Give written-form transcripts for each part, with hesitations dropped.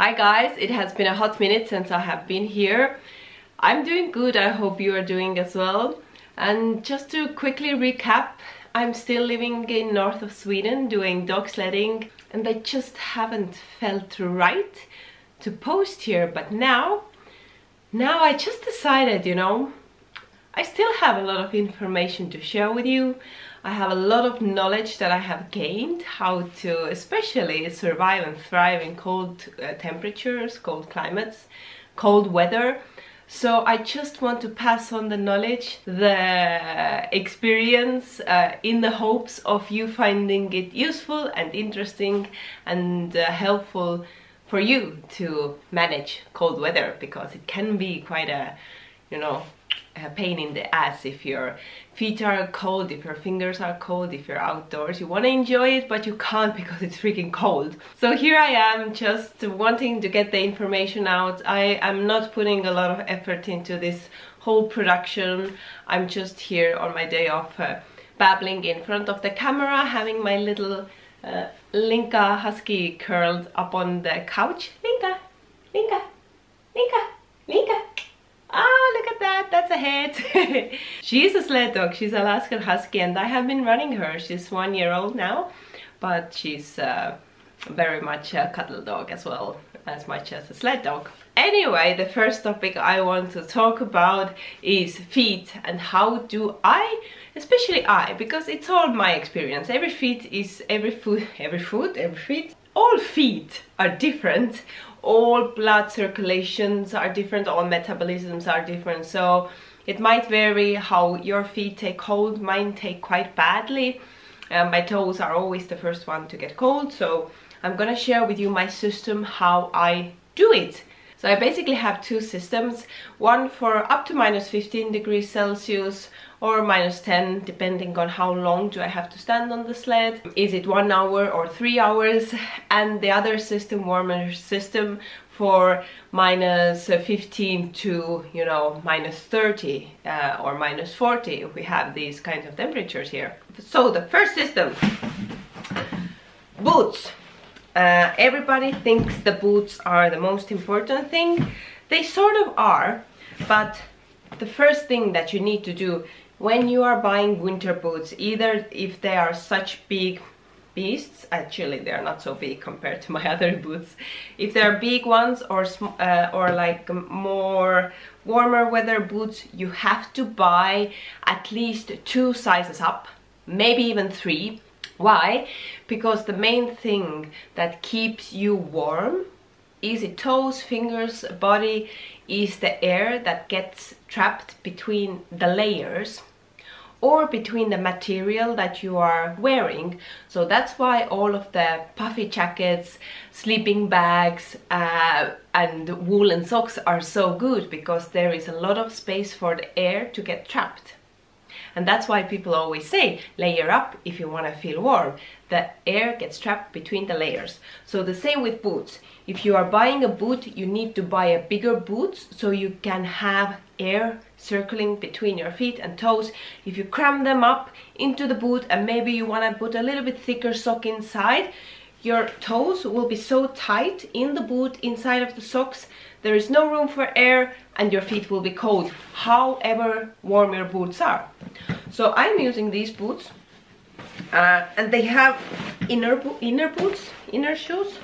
Hi guys, it has been a hot minute since I have been here. I'm doing good, I hope you are doing as well. And just to quickly recap, I'm still living in north of Sweden doing dog sledding, and I just haven't felt right to post here. But now I just decided, I still have a lot of information to share with you. I have a lot of knowledge that I have gained how to especially survive and thrive in cold temperatures, cold climates, cold weather. So I just want to pass on the knowledge, the experience, in the hopes of you finding it useful and interesting and helpful for you to manage cold weather, because it can be quite a pain in the ass if your feet are cold, if your fingers are cold, if you're outdoors. You want to enjoy it, but you can't because it's freaking cold. So here I am, just wanting to get the information out. I am not putting a lot of effort into this whole production. I'm just here on my day off, babbling in front of the camera, having my little Linka husky curled up on the couch. Linka, Linka, Linka, Linka. Ah, look at that, that's a head. She's a sled dog, she's Alaskan Husky, and I have been running her. She's 1 year old now, but she's very much a cuddle dog as well, as much as a sled dog. Anyway, the first topic I want to talk about is feet, and how do I, especially I, because it's all my experience. All feet are different. All blood circulations are different, all metabolisms are different, so it might vary how your feet take cold. Mine take quite badly. My toes are always the first one to get cold, so I'm gonna share with you my system, how I do it. So I basically have two systems, one for up to -15 degrees Celsius or -10, depending on how long do I have to stand on the sled. Is it 1 hour or 3 hours? And the other system, warmer system, for -15 to, -30 or -40, if we have these kinds of temperatures here. So the first system, boots. Everybody thinks the boots are the most important thing. They sort of are, but the first thing that you need to do when you are buying winter boots, either if they are such big beasts, actually they're not so big compared to my other boots, if they're big ones or like more warmer weather boots, you have to buy at least 2 sizes up, maybe even 3. Why? Because the main thing that keeps you warm is it toes, fingers, body, is the air that gets trapped between the layers or between the material that you are wearing. So that's why all of the puffy jackets, sleeping bags and woolen socks are so good, because there is a lot of space for the air to get trapped. And that's why people always say, layer up if you want to feel warm. The air gets trapped between the layers. So the same with boots. If you are buying a boot, you need to buy a bigger boot so you can have air circling between your feet and toes. If you cram them up into the boot and maybe you want to put a little bit thicker sock inside, your toes will be so tight in the boot, inside of the socks, there is no room for air and your feet will be cold, however warm your boots are. So I'm using these boots, and they have inner shoes.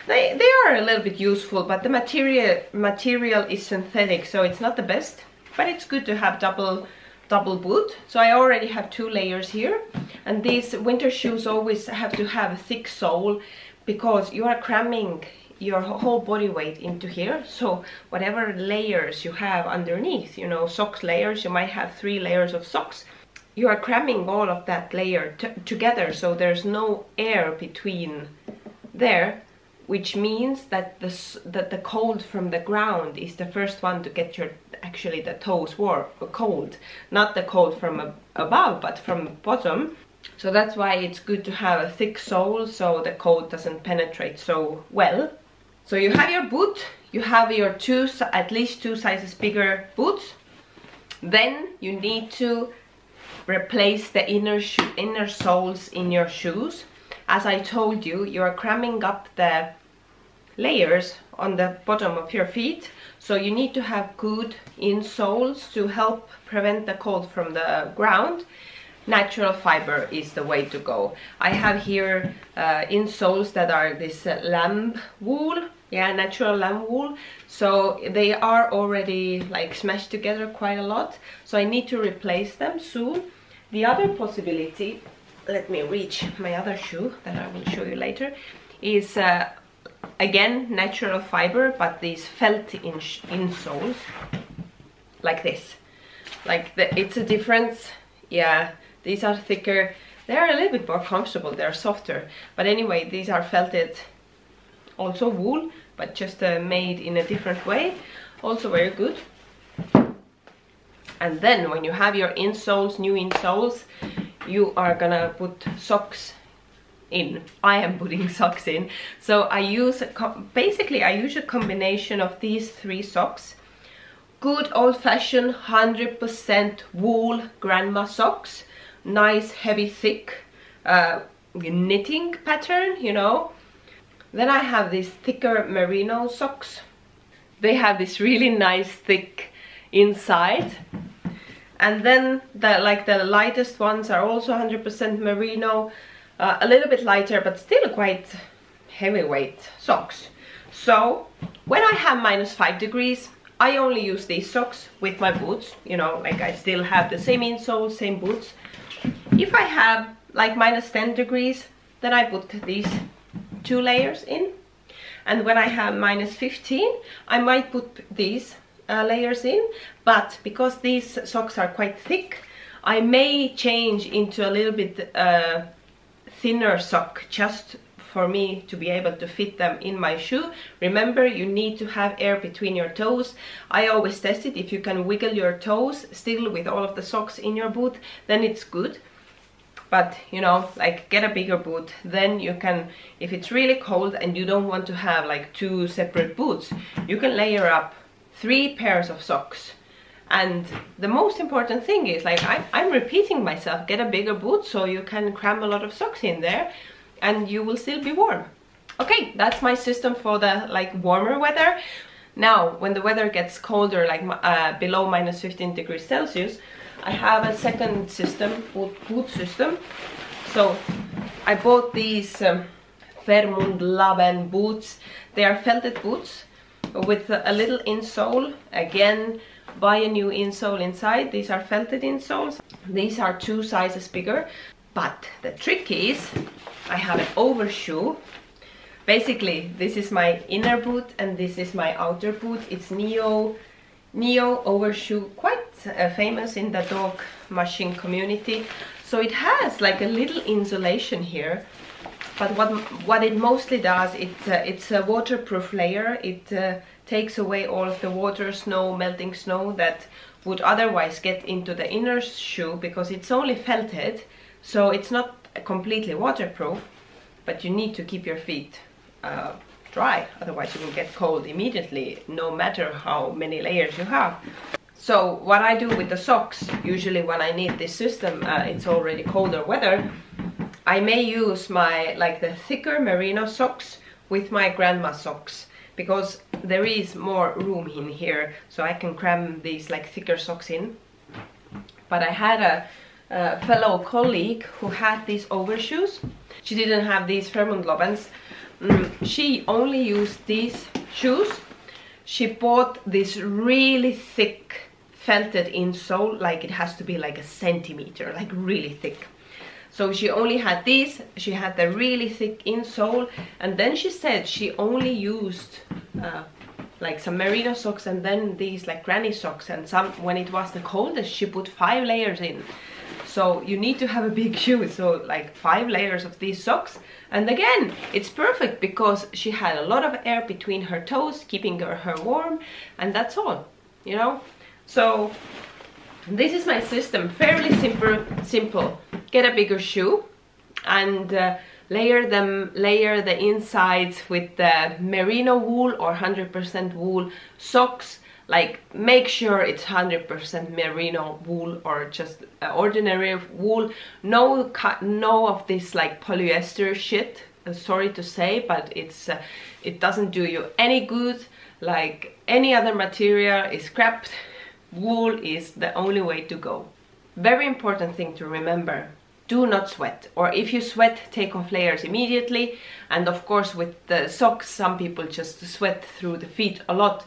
They are a little bit useful, but the material is synthetic, so it's not the best. But it's good to have double boot. So I already have 2 layers here, and these winter shoes always have to have a thick sole, because you are cramming your whole body weight into here. So whatever layers you have underneath, socks layers, you might have 3 layers of socks, you are cramming all of that layer together, so there's no air between there, which means that the cold from the ground is the first one to get actually the toes warm, cold, not the cold from above, but from bottom. So that's why it's good to have a thick sole, so the cold doesn't penetrate so well. So you have your boot, you have your at least 2 sizes bigger boots. Then you need to replace the inner soles in your shoes. As I told you, you are cramming up the layers on the bottom of your feet, so you need to have good insoles to help prevent the cold from the ground. Natural fiber is the way to go. I have here insoles that are this lamb wool, yeah, natural lamb wool, so they are already like smashed together quite a lot, so I need to replace them soon. The other possibility, let me reach my other shoe that I will show you later, is again natural fiber, but these felt insoles like this. Like it's a difference, yeah. These are thicker, they're a little bit more comfortable, they're softer, but anyway, these are felted, also wool, but just made in a different way, also very good. And then when you have your insoles, new insoles, you are gonna put socks in. I am putting socks in, so I use basically I use a combination of these 3 socks. Good old-fashioned 100% wool grandma socks, nice heavy thick knitting pattern, you know. Then I have these thicker merino socks. They have this really nice thick inside. And then the lightest ones are also 100% merino, a little bit lighter but still quite heavyweight socks. So when I have -5 degrees, I only use these socks with my boots, you know, like I still have the same insole, same boots. If I have like -10 degrees, then I put these 2 layers in. And when I have -15, I might put these layers in, but because these socks are quite thick, I may change into a little bit thinner sock just for me to be able to fit them in my shoe. Remember, you need to have air between your toes. I always test it. If you can wiggle your toes still with all of the socks in your boot, then it's good. But you know, like get a bigger boot, then you can, if it's really cold and you don't want to have like 2 separate boots, you can layer up 3 pairs of socks. And the most important thing is, like I'm repeating myself, get a bigger boot so you can cram a lot of socks in there and you will still be warm. Okay, that's my system for the like warmer weather. Now when the weather gets colder, like below -15 degrees Celsius, I have a second system, boot system. So I bought these Femundlobben boots. They are felted boots with a little insole. Again, buy a new insole inside. These are felted insoles. These are 2 sizes bigger. But the trick is, I have an overshoe. Basically, this is my inner boot and this is my outer boot. It's Neo overshoe, quite famous in the dog mushing community. So it has like a little insulation here. But what it mostly does, it's a waterproof layer. It takes away all of the water, snow, melting snow that would otherwise get into the inner shoe, because it's only felted, so it's not completely waterproof, but you need to keep your feet dry, otherwise you will get cold immediately, no matter how many layers you have. So what I do with the socks, usually when I need this system, it's already colder weather, I may use my the thicker merino socks with my grandma socks, because there is more room in here, so I can cram these like thicker socks in. But I had a fellow colleague who had these overshoes. She didn't have these Femundlobbens. She only used these shoes. She bought this really thick felted insole, like it has to be like a centimeter, like really thick. So she only had these, she had the really thick insole, and then she said she only used like some merino socks and then these like granny socks, and some, when it was the coldest, she put 5 layers in. So you need to have a big shoe, so like 5 layers of these socks. And again, it's perfect because she had a lot of air between her toes, keeping her warm, and that's all, you know. So this is my system, fairly simple. Get a bigger shoe and layer the insides with the merino wool or 100% wool socks. Like make sure it's 100% merino wool or just ordinary wool. No of this like polyester shit, sorry to say, but it doesn't do you any good. Like any other material is crap. Wool is the only way to go. Very important thing to remember: do not sweat, or if you sweat, take off layers immediately. And of course with the socks, some people just sweat through the feet a lot.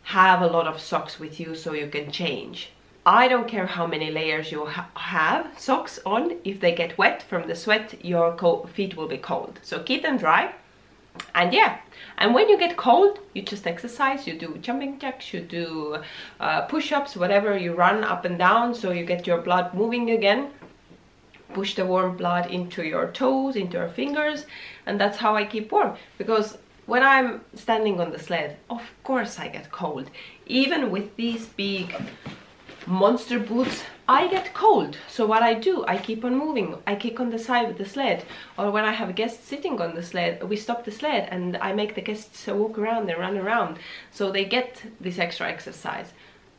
Have a lot of socks with you so you can change. I don't care how many layers you have socks on, if they get wet from the sweat, your feet will be cold. So keep them dry. And yeah, and when you get cold, you just exercise, you do jumping jacks, you do push-ups, whatever, you run up and down so you get your blood moving again. Push the warm blood into your toes, into your fingers, and that's how I keep warm. Because when I'm standing on the sled, of course I get cold. Even with these big monster boots, I get cold. So what I do, I keep on moving. I kick on the side with the sled. Or when I have guests sitting on the sled, we stop the sled and I make the guests walk around and run around. So they get this extra exercise.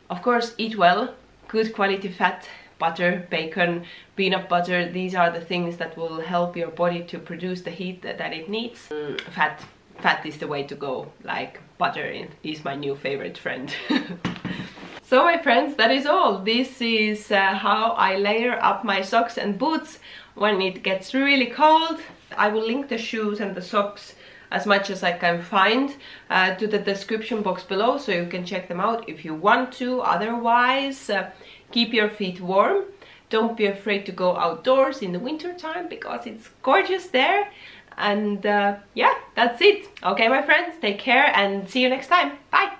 Of course, eat well, good quality fat, butter, bacon, peanut butter. These are the things that will help your body to produce the heat that it needs. Fat is the way to go. Like butter is my new favorite friend. So my friends, that is all. This is how I layer up my socks and boots when it gets really cold. I will link the shoes and the socks as much as I can find to the description box below, so you can check them out if you want to. Otherwise, keep your feet warm. Don't be afraid to go outdoors in the winter time because it's gorgeous there. And yeah, that's it. Okay, my friends, take care and see you next time. Bye!